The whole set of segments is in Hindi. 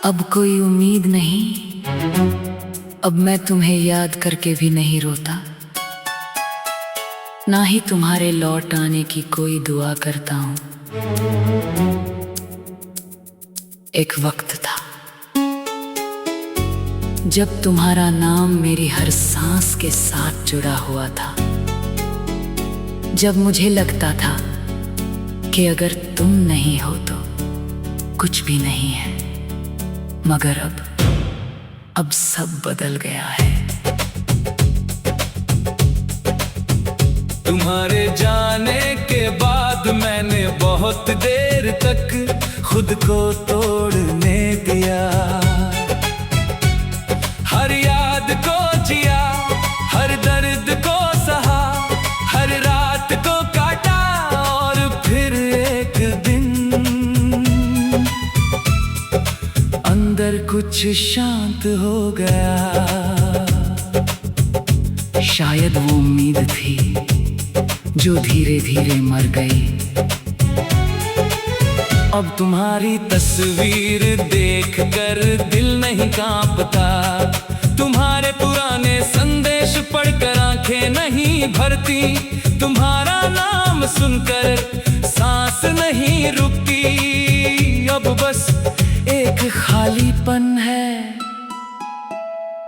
अब कोई उम्मीद नहीं, अब मैं तुम्हें याद करके भी नहीं रोता, ना ही तुम्हारे लौट आने की कोई दुआ करता हूं। एक वक्त था जब तुम्हारा नाम मेरी हर सांस के साथ जुड़ा हुआ था, जब मुझे लगता था कि अगर तुम नहीं हो तो कुछ भी नहीं है। मगर अब सब बदल गया है। तुम्हारे जाने के बाद मैंने बहुत देर तक खुद को तोड़ने दिया। हर याद को जिया, हर दर्द को सहा, हर रात को काटा और फिर एक दिन अंदर कुछ शांत हो गया। शायद वो उम्मीद थी जो धीरे धीरे मर गई। अब तुम्हारी तस्वीर देखकर दिल नहीं कांपता, तुम्हारे पुराने संदेश पढ़कर आंखें नहीं भरती, तुम्हारा नाम सुनकर सांस नहीं रुकती। अब बस एक खालीपन है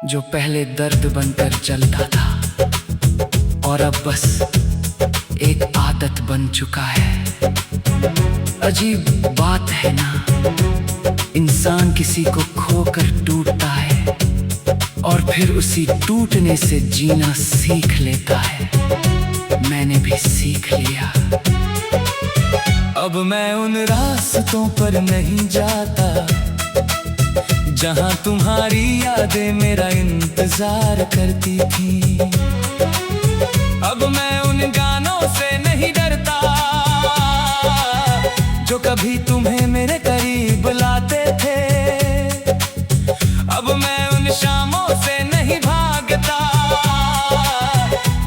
जो पहले दर्द बनकर जलता था और अब बस एक आदत बन चुका है। अजीब बात है ना, इंसान किसी को खोकर टूटता है और फिर उसी टूटने से जीना सीख लेता है। मैंने भी सीख लिया। अब मैं उन रास्तों पर नहीं जाता जहां तुम्हारी यादें मेरा इंतजार करती थी। अब मैं उन गानों से नहीं डरता जो कभी तुम्हें मेरे करीब लाते थे। अब मैं उन शामों से नहीं भागता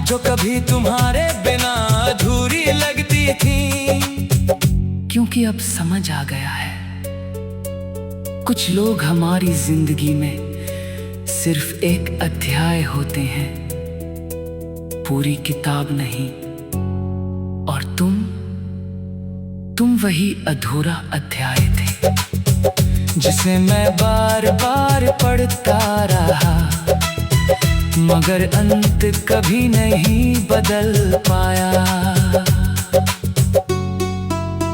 जो कभी तुम्हारे बिना अधूरी लगती थी। क्योंकि अब समझ आ गया है, कुछ लोग हमारी जिंदगी में सिर्फ एक अध्याय होते हैं, पूरी किताब नहीं। और तुम वही अधूरा अध्याय थे जिसे मैं बार बार पढ़ता रहा, मगर अंत कभी नहीं बदल पाया।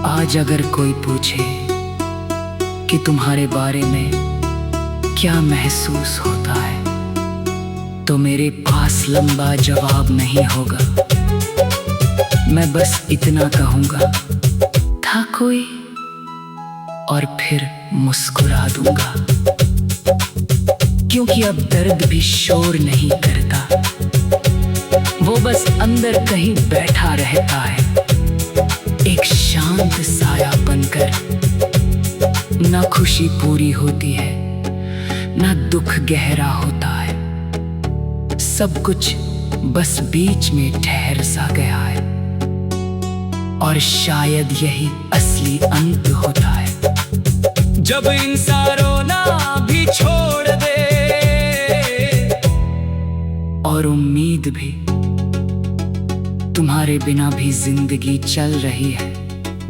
आज अगर कोई पूछे कि तुम्हारे बारे में क्या महसूस होता है, तो मेरे पास लंबा जवाब नहीं होगा। मैं बस इतना कहूंगा, था कोई, और फिर मुस्कुरा दूंगा। क्योंकि अब दर्द भी शोर नहीं करता, वो बस अंदर कहीं बैठा रहता है, एक शांत साया बनकर। ना खुशी पूरी होती है, ना दुख गहरा होता है, सब कुछ बस बीच में ठहर सा गया है। और शायद यही असली अंत होता है, जब इंसान रोना भी छोड़ दे और उम्मीद भी। तुम्हारे बिना भी जिंदगी चल रही है,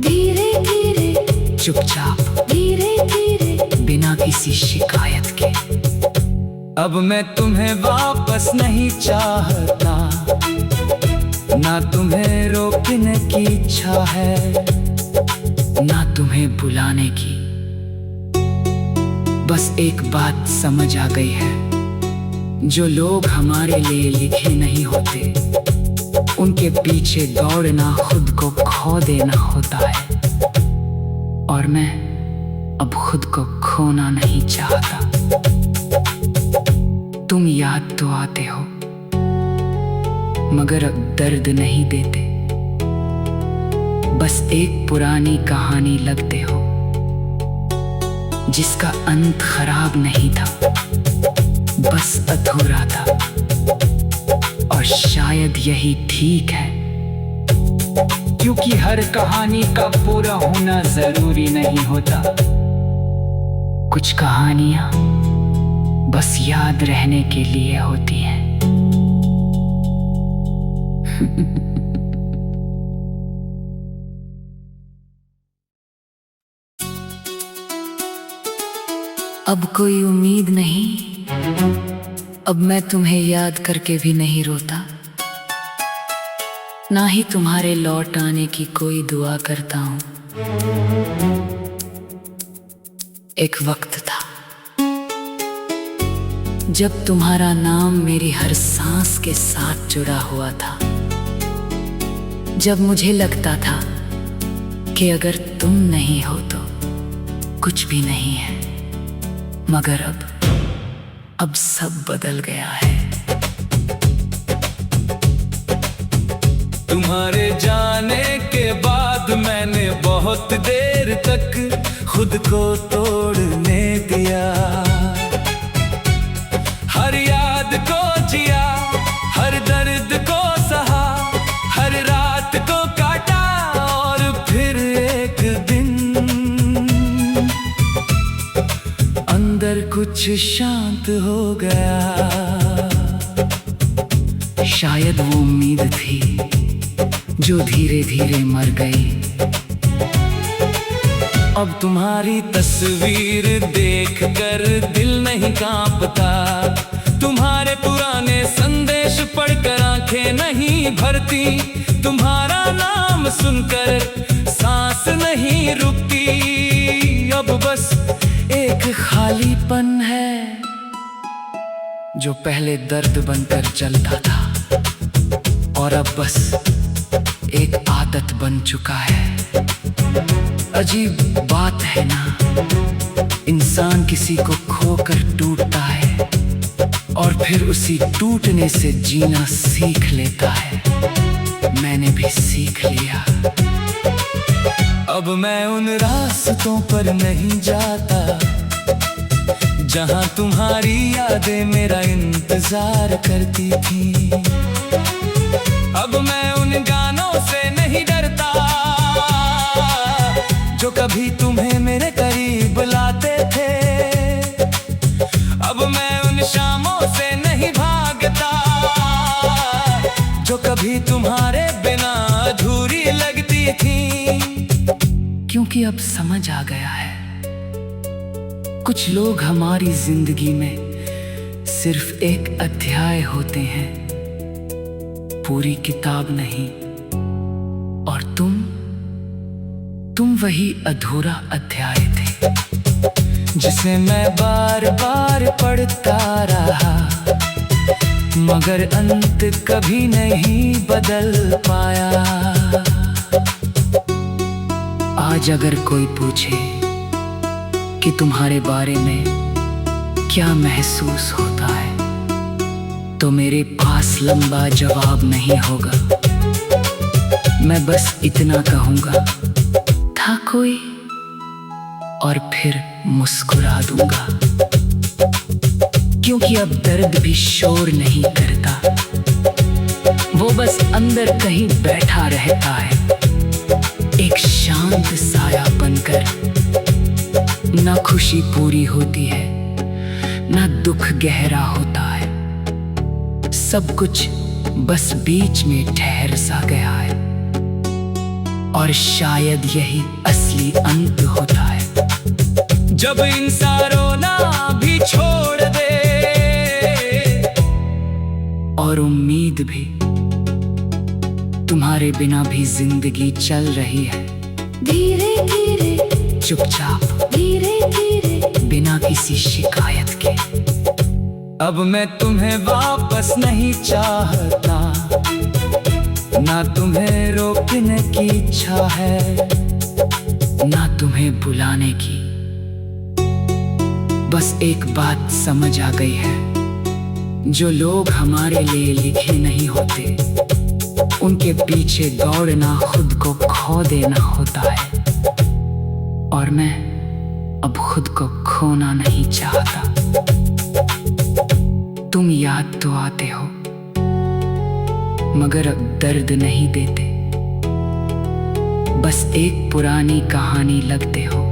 धीरे धीरे, चुपचाप, धीरे धीरे, बिना किसी शिकायत के। अब मैं तुम्हें वापस नहीं चाहता, ना तुम्हें रोकने की इच्छा है, ना तुम्हें बुलाने की। बस एक बात समझ आ गई है, जो लोग हमारे लिए लिखे नहीं होते, उनके पीछे दौड़ना खुद को खो देना होता है। और मैं अब खुद को खोना नहीं चाहता। तुम याद तो आते हो, मगर अब दर्द नहीं देते। बस एक पुरानी कहानी लगते हो, जिसका अंत खराब नहीं था, बस अधूरा था। और शायद यही ठीक है, क्योंकि हर कहानी का पूरा होना जरूरी नहीं होता। कुछ कहानियां बस याद रहने के लिए होती हैं। अब कोई उम्मीद नहीं, अब मैं तुम्हें याद करके भी नहीं रोता, ना ही तुम्हारे लौट आने की कोई दुआ करता हूं। एक वक्त था जब तुम्हारा नाम मेरी हर सांस के साथ जुड़ा हुआ था, जब मुझे लगता था कि अगर तुम नहीं हो तो कुछ भी नहीं है। मगर अब सब बदल गया है। तुम्हारे जाने के बाद मैंने बहुत देर तक खुद को तोड़ने दिया। हर याद को जिया, हर दर्द को सहा, हर रात को काटा और फिर एक दिन अंदर कुछ शांत हो गया। शायद वो उम्मीद थी जो धीरे धीरे मर गई। अब तुम्हारी तस्वीर देखकर दिल नहीं कांपता, तुम्हारे पुराने संदेश पढ़कर आंखें नहीं भरती, तुम्हारा नाम सुनकर सांस नहीं रुकती। अब बस एक खालीपन है जो पहले दर्द बनकर चलता था और अब बस एक आदत बन चुका है। अजीब बात है ना, इंसान किसी को खोकर टूटता है और फिर उसी टूटने से जीना सीख लेता है। मैंने भी सीख लिया। अब मैं उन रास्तों पर नहीं जाता जहां तुम्हारी यादें मेरा इंतजार करती थी। अब मैं उन गानों से नहीं डरता जो कभी तुम्हें मेरे करीब लाते थे। अब मैं उन शामों से नहीं भागता जो कभी तुम्हारे बिना अधूरी लगती थी। क्योंकि अब समझ आ गया है, कुछ लोग हमारी जिंदगी में सिर्फ एक अध्याय होते हैं, पूरी किताब नहीं। और तुम वही अधूरा अध्याय थे जिसे मैं बार बार पढ़ता रहा, मगर अंत कभी नहीं बदल पाया। आज अगर कोई पूछे कि तुम्हारे बारे में क्या महसूस होता है, तो मेरे पास लंबा जवाब नहीं होगा। मैं बस इतना कहूंगा, था कोई, और फिर मुस्कुरा दूंगा। क्योंकि अब दर्द भी शोर नहीं करता, वो बस अंदर कहीं बैठा रहता है, एक शांत साया बनकर। ना खुशी पूरी होती है, ना दुख गहरा होता है, सब कुछ बस बीच में ठहर सा गया है। और शायद यही असली अंत होता है, जब इंसान रोना भी छोड़ दे और उम्मीद भी। तुम्हारे बिना भी जिंदगी चल रही है, धीरे धीरे, चुपचाप, धीरे धीरे, बिना किसी शिकायत के। अब मैं तुम्हें वापस नहीं चाहता, ना तुम्हें रोकने की इच्छा है, ना तुम्हें बुलाने की। बस एक बात समझ आ गई है, जो लोग हमारे लिए लिखे नहीं होते, उनके पीछे दौड़ना खुद को खो देना होता है। और मैं अब खुद को खोना नहीं चाहता। तुम याद तो आते हो, मगर अब दर्द नहीं देते, बस एक पुरानी कहानी लगते हो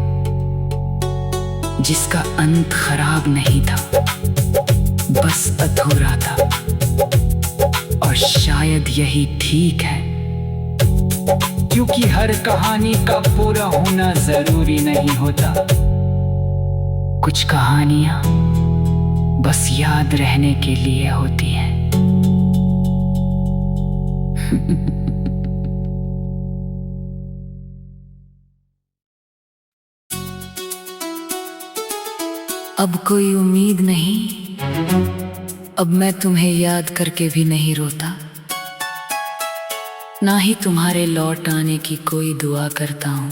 जिसका अंत खराब नहीं था, बस अधूरा था। और शायद यही ठीक है, क्योंकि हर कहानी का पूरा होना जरूरी नहीं होता। कुछ कहानियां बस याद रहने के लिए होती हैं। अब कोई उम्मीद नहीं, अब मैं तुम्हें याद करके भी नहीं रोता, ना ही तुम्हारे लौट आने की कोई दुआ करता हूं।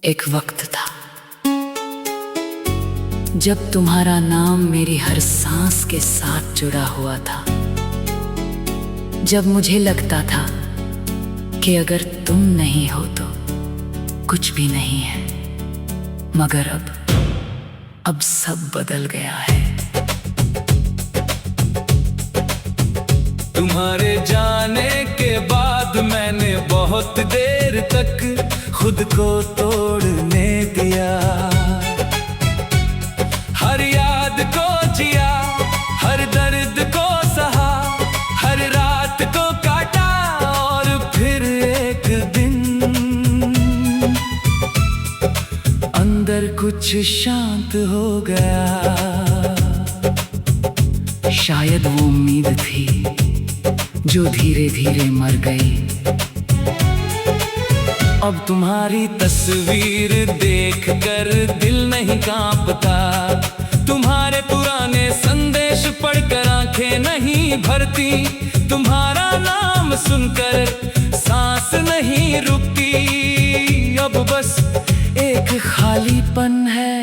एक वक्त था जब तुम्हारा नाम मेरी हर सांस के साथ जुड़ा हुआ था, जब मुझे लगता था कि अगर तुम नहीं हो तो कुछ भी नहीं है। मगर अब सब बदल गया है। तुम्हारे जाने के बाद मैंने बहुत देर तक खुद को तोड़ने दिया। हर याद को जिया, हर दर्द को सहा, हर रात को काटा और फिर एक दिन अंदर कुछ शांत हो गया। शायद वो उम्मीद थी जो धीरे धीरे मर गई। अब तुम्हारी तस्वीर देखकर दिल नहीं कांपता, तुम्हारे पुराने संदेश पढ़कर आंखें नहीं भरती, तुम्हारा नाम सुनकर सांस नहीं रुकती। अब बस एक खालीपन है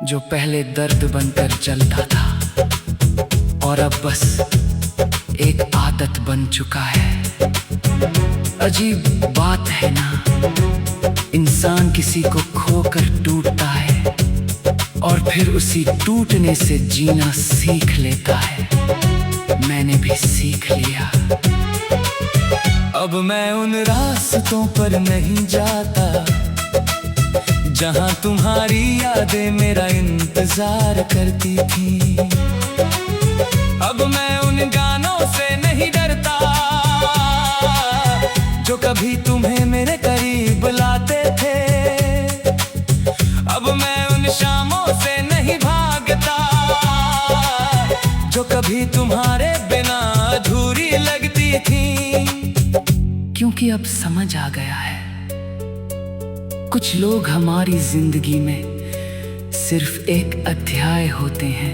जो पहले दर्द बनकर चलता था और अब बस एक आदत बन चुका है। अजीब बात है ना, इंसान किसी को खोकर टूटता है और फिर उसी टूटने से जीना सीख लेता है। मैंने भी सीख लिया। अब मैं उन रास्तों पर नहीं जाता जहां तुम्हारी यादें मेरा इंतजार करती थी। अब मैं उन गानों से नहीं डरता जो कभी तुम्हें मेरे करीब लाते थे। अब मैं उन शामों से नहीं भागता जो कभी तुम्हारे बिना अधूरी लगती थी। क्योंकि अब समझ आ गया है, कुछ लोग हमारी जिंदगी में सिर्फ एक अध्याय होते हैं।